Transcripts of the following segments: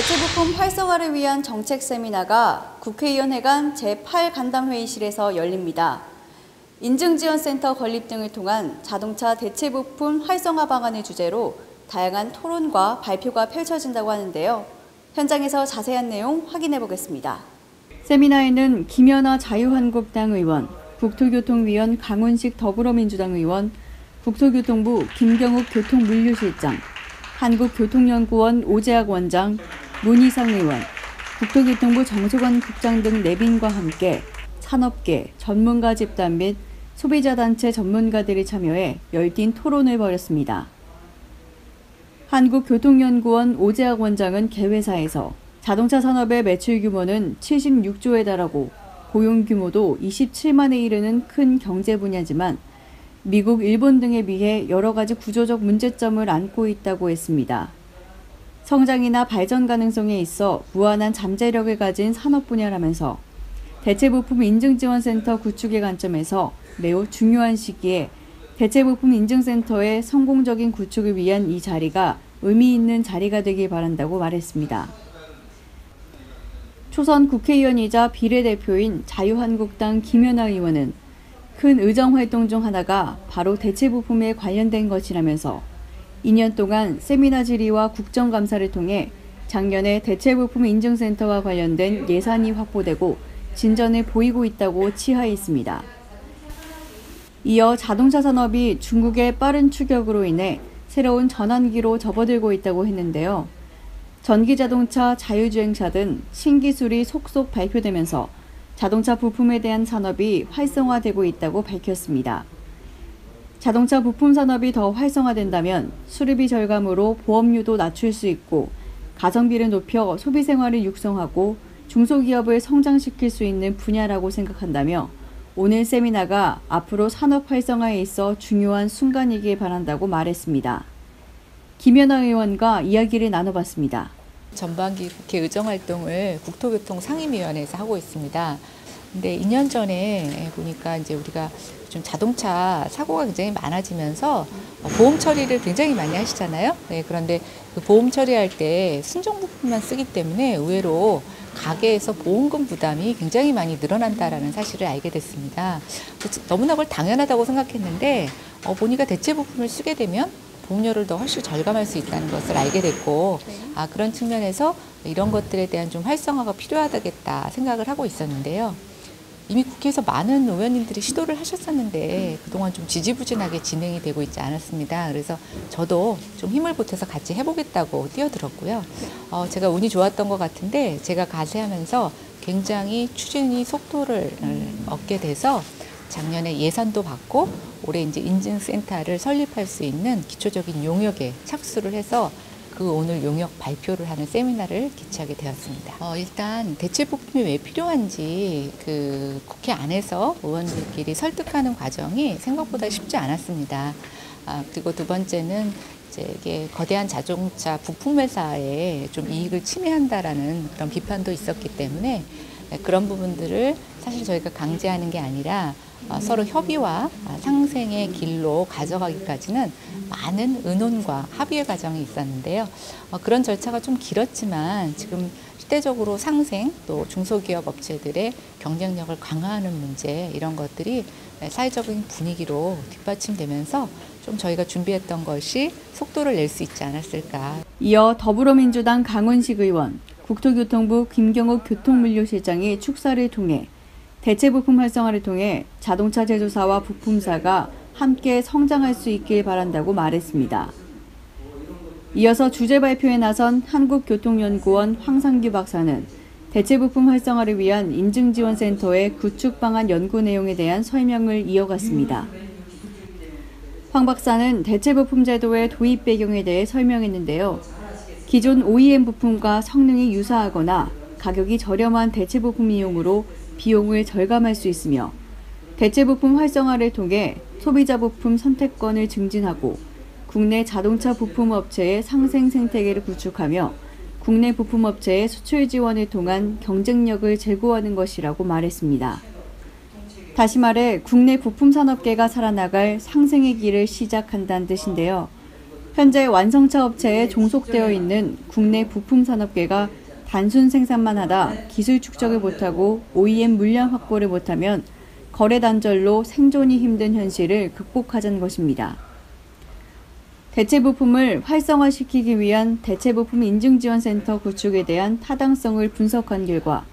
대체부품 활성화를 위한 정책 세미나가 국회의원회관 제8간담회의실에서 열립니다. 인증지원센터 건립 등을 통한 자동차 대체부품 활성화 방안을 주제로 다양한 토론과 발표가 펼쳐진다고 하는데요. 현장에서 자세한 내용 확인해 보겠습니다. 세미나에는 김연아 자유한국당 의원, 국토교통위원 강훈식 더불어민주당 의원, 국토교통부 김경욱 교통물류실장, 한국교통연구원 오재학 원장, 문희상 의원, 국토교통부 정소관 국장 등 내빈과 함께 산업계, 전문가 집단 및 소비자단체 전문가들이 참여해 열띤 토론을 벌였습니다. 한국교통연구원 오재학 원장은 개회사에서 자동차 산업의 매출 규모는 76조에 달하고 고용 규모도 27만에 이르는 큰 경제 분야지만 미국, 일본 등에 비해 여러 가지 구조적 문제점을 안고 있다고 했습니다. 성장이나 발전 가능성에 있어 무한한 잠재력을 가진 산업 분야라면서 대체부품 인증지원센터 구축의 관점에서 매우 중요한 시기에 대체부품 인증센터의 성공적인 구축을 위한 이 자리가 의미 있는 자리가 되길 바란다고 말했습니다. 초선 국회의원이자 비례대표인 자유한국당 김연아 의원은 큰 의정활동 중 하나가 바로 대체부품에 관련된 것이라면서 2년 동안 세미나 질의와 국정감사를 통해 작년에 대체부품 인증센터와 관련된 예산이 확보되고 진전을 보이고 있다고 치하했습니다. 이어 자동차 산업이 중국의 빠른 추격으로 인해 새로운 전환기로 접어들고 있다고 했는데요. 전기자동차, 자율주행차 등 신기술이 속속 발표되면서 자동차 부품에 대한 산업이 활성화되고 있다고 밝혔습니다. 자동차 부품 산업이 더 활성화된다면 수리비 절감으로 보험료도 낮출 수 있고 가성비를 높여 소비 생활을 육성하고 중소기업을 성장시킬 수 있는 분야라고 생각한다며 오늘 세미나가 앞으로 산업 활성화에 있어 중요한 순간이길 바란다고 말했습니다. 김연아 의원과 이야기를 나눠봤습니다. 전반기 국회 의정활동을 국토교통상임위원회에서 하고 있습니다. 근데 2년 전에 보니까 이제 우리가 좀 자동차 사고가 굉장히 많아지면서 보험 처리를 굉장히 많이 하시잖아요. 네, 그런데 그 보험 처리할 때 순정 부품만 쓰기 때문에 의외로 가게에서 보험금 부담이 굉장히 많이 늘어난다라는 사실을 알게 됐습니다. 너무나 그걸 당연하다고 생각했는데 보니까 대체 부품을 쓰게 되면 보험료를 더 훨씬 절감할 수 있다는 것을 알게 됐고 그런 측면에서 이런 것들에 대한 좀 활성화가 필요하겠다 생각을 하고 있었는데요. 이미 국회에서 많은 의원님들이 시도를 하셨었는데 그동안 좀 지지부진하게 진행이 되고 있지 않았습니다. 그래서 저도 좀 힘을 보태서 같이 해보겠다고 뛰어들었고요. 제가 운이 좋았던 것 같은데 제가 가세하면서 굉장히 추진이 속도를 얻게 돼서 작년에 예산도 받고 올해 이제 인증센터를 설립할 수 있는 기초적인 용역에 착수를 해서 그 오늘 용역 발표를 하는 세미나를 개최하게 되었습니다. 일단 대체 부품이 왜 필요한지 그 국회 안에서 의원들끼리 설득하는 과정이 생각보다 쉽지 않았습니다. 그리고 두 번째는 이제 이게 거대한 자동차 부품 회사에 좀 이익을 침해한다라는 그런 비판도 있었기 때문에 그런 부분들을 사실 저희가 강제하는 게 아니라 서로 협의와 상생의 길로 가져가기까지는 많은 의논과 합의의 과정이 있었는데요. 그런 절차가 좀 길었지만 지금 시대적으로 상생 또 중소기업 업체들의 경쟁력을 강화하는 문제 이런 것들이 사회적인 분위기로 뒷받침되면서 좀 저희가 준비했던 것이 속도를 낼 수 있지 않았을까. 이어 더불어민주당 강훈식 의원, 국토교통부 김경욱 교통물류실장이 축사를 통해 대체부품 활성화를 통해 자동차 제조사와 부품사가 함께 성장할 수 있길 바란다고 말했습니다. 이어서 주제 발표에 나선 한국교통연구원 황상규 박사는 대체부품 활성화를 위한 인증지원센터의 구축 방안 연구 내용에 대한 설명을 이어갔습니다. 황 박사는 대체부품 제도의 도입 배경에 대해 설명했는데요. 기존 OEM 부품과 성능이 유사하거나 가격이 저렴한 대체부품 이용으로 비용을 절감할 수 있으며 대체부품 활성화를 통해 소비자 부품 선택권을 증진하고 국내 자동차 부품 업체의 상생 생태계를 구축하며 국내 부품 업체의 수출 지원을 통한 경쟁력을 제고하는 것이라고 말했습니다. 다시 말해 국내 부품 산업계가 살아나갈 상생의 길을 시작한다는 뜻인데요. 현재 완성차 업체에 종속되어 있는 국내 부품 산업계가 단순 생산만 하다 기술 축적을 못하고 OEM 물량 확보를 못하면 거래 단절로 생존이 힘든 현실을 극복하자는 것입니다. 대체 부품을 활성화시키기 위한 대체부품 인증지원센터 구축에 대한 타당성을 분석한 결과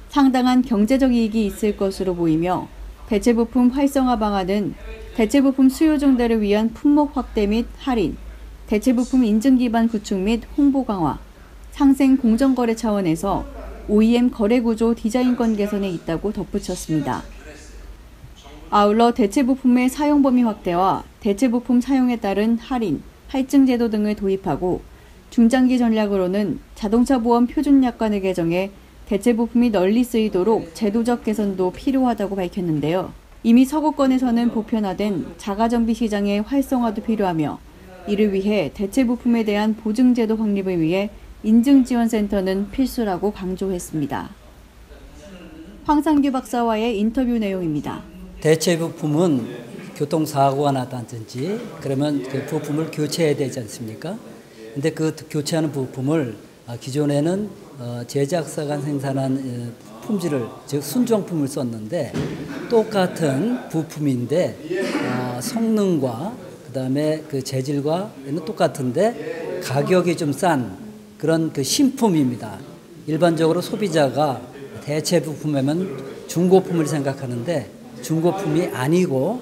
상당한 경제적 이익이 있을 것으로 보이며 대체부품 활성화 방안은 대체부품 수요 증대를 위한 품목 확대 및 할인, 대체부품 인증 기반 구축 및 홍보 강화, 상생 공정거래 차원에서 OEM 거래 구조 디자인권 개선에 있다고 덧붙였습니다. 아울러 대체부품의 사용 범위 확대와 대체부품 사용에 따른 할인, 할증 제도 등을 도입하고 중장기 전략으로는 자동차 보험 표준 약관을 개정해 대체부품이 널리 쓰이도록 제도적 개선도 필요하다고 밝혔는데요. 이미 서구권에서는 보편화된 자가정비 시장의 활성화도 필요하며 이를 위해 대체부품에 대한 보증제도 확립을 위해 인증지원센터는 필수라고 강조했습니다. 황상규 박사와의 인터뷰 내용입니다. 대체 부품은 교통사고가 나다든지 그러면 그 부품을 교체해야 되지 않습니까? 근데 그 교체하는 부품을 기존에는 제작사가 생산한 품질을 즉 순정품을 썼는데 똑같은 부품인데 성능과 그다음에 그 재질과는 똑같은데 가격이 좀 싼 그런 그 신품입니다. 일반적으로 소비자가 대체 부품이면 중고품을 생각하는데 중고품이 아니고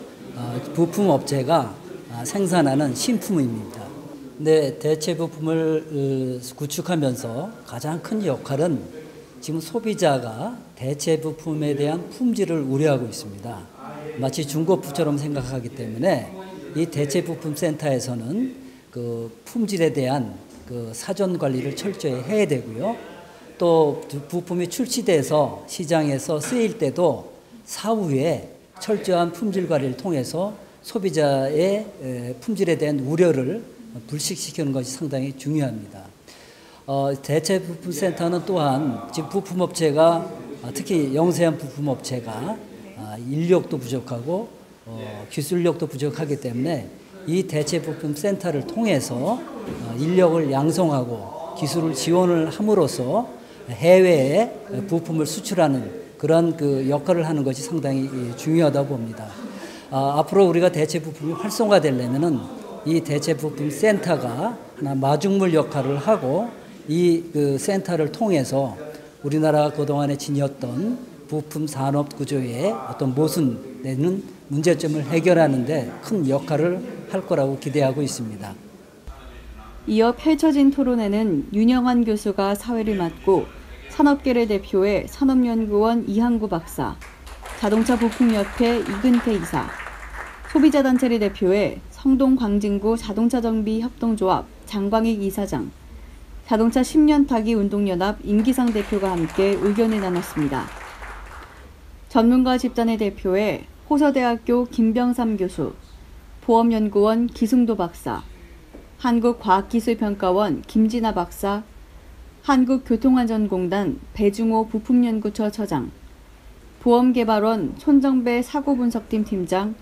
부품 업체가 생산하는 신품입니다. 근데 대체 부품을 구축하면서 가장 큰 역할은 지금 소비자가 대체 부품에 대한 품질을 우려하고 있습니다. 마치 중고품처럼 생각하기 때문에 이 대체 부품 센터에서는 그 품질에 대한 그 사전 관리를 철저히 해야 되고요. 또 부품이 출시돼서 시장에서 쓰일 때도 사후에 철저한 품질 관리를 통해서 소비자의 품질에 대한 우려를 불식시키는 것이 상당히 중요합니다. 대체 부품 센터는 또한 지금 부품업체가 특히 영세한 부품업체가 인력도 부족하고 기술력도 부족하기 때문에 이 대체 부품 센터를 통해서 인력을 양성하고 기술을 지원을 함으로써 해외에 부품을 수출하는 그런 그 역할을 하는 것이 상당히 중요하다고 봅니다. 앞으로 우리가 대체 부품이 활성화되려면은 이 대체 부품 센터가 하나 마중물 역할을 하고 이 그 센터를 통해서 우리나라가 그동안에 지녔던 부품 산업 구조의 어떤 모순 내는 문제점을 해결하는 데 큰 역할을 할 거라고 기대하고 있습니다. 이어 펼쳐진 토론회는 윤영환 교수가 사회를 맡고 산업계를 대표해 산업연구원 이항구 박사, 자동차 부품협회 이근태 이사, 소비자단체를 대표해 성동광진구 자동차정비 협동조합 장광익 이사장, 자동차 10년 타기 운동연합 임기상 대표가 함께 의견을 나눴습니다. 전문가 집단을 대표해 호서대학교 김병삼 교수, 보험연구원 기승도 박사, 한국과학기술평가원 김진아 박사, 한국교통안전공단 배중호 부품연구처 처장, 보험개발원 손정배 사고분석팀 팀장,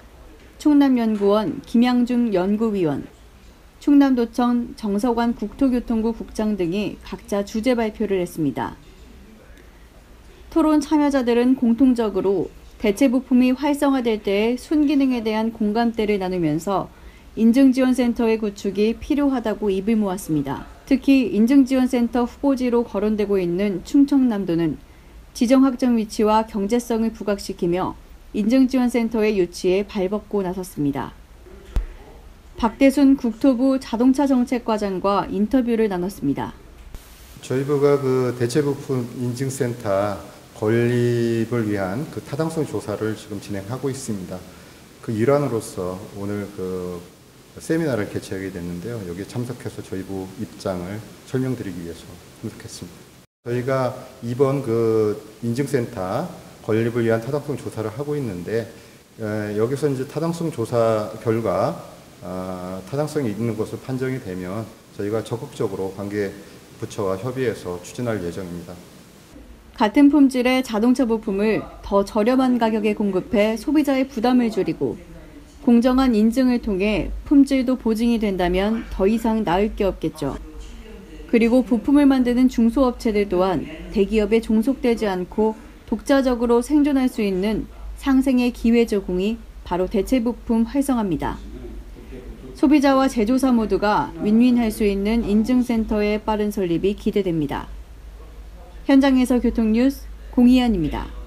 충남연구원 김양중 연구위원, 충남도청 정석환 국토교통부 국장 등이 각자 주제 발표를 했습니다. 토론 참여자들은 공통적으로 대체 부품이 활성화될 때의 순기능에 대한 공감대를 나누면서 인증지원센터의 구축이 필요하다고 입을 모았습니다. 특히 인증지원센터 후보지로 거론되고 있는 충청남도는 지정 확정 위치와 경제성을 부각시키며 인증지원센터의 유치에 발벗고 나섰습니다. 박대순 국토부 자동차정책과장과 인터뷰를 나눴습니다. 저희 부가 그 대체부품 인증센터 건립을 위한 그 타당성 조사를 지금 진행하고 있습니다. 그 일환으로서 오늘 그 세미나를 개최하게 됐는데요. 여기에 참석해서 저희 부 입장을 설명드리기 위해서 참석했습니다. 저희가 이번 그 인증센터 건립을 위한 타당성 조사를 하고 있는데 여기서 이제 타당성 조사 결과 타당성이 있는 것으로 판정이 되면 저희가 적극적으로 관계 부처와 협의해서 추진할 예정입니다. 같은 품질의 자동차 부품을 더 저렴한 가격에 공급해 소비자의 부담을 줄이고 공정한 인증을 통해 품질도 보증이 된다면 더 이상 나을 게 없겠죠. 그리고 부품을 만드는 중소업체들 또한 대기업에 종속되지 않고 독자적으로 생존할 수 있는 상생의 기회 제공이 바로 대체 부품 활성화입니다. 소비자와 제조사 모두가 윈윈할 수 있는 인증센터의 빠른 설립이 기대됩니다. 현장에서 교통뉴스 공희연입니다.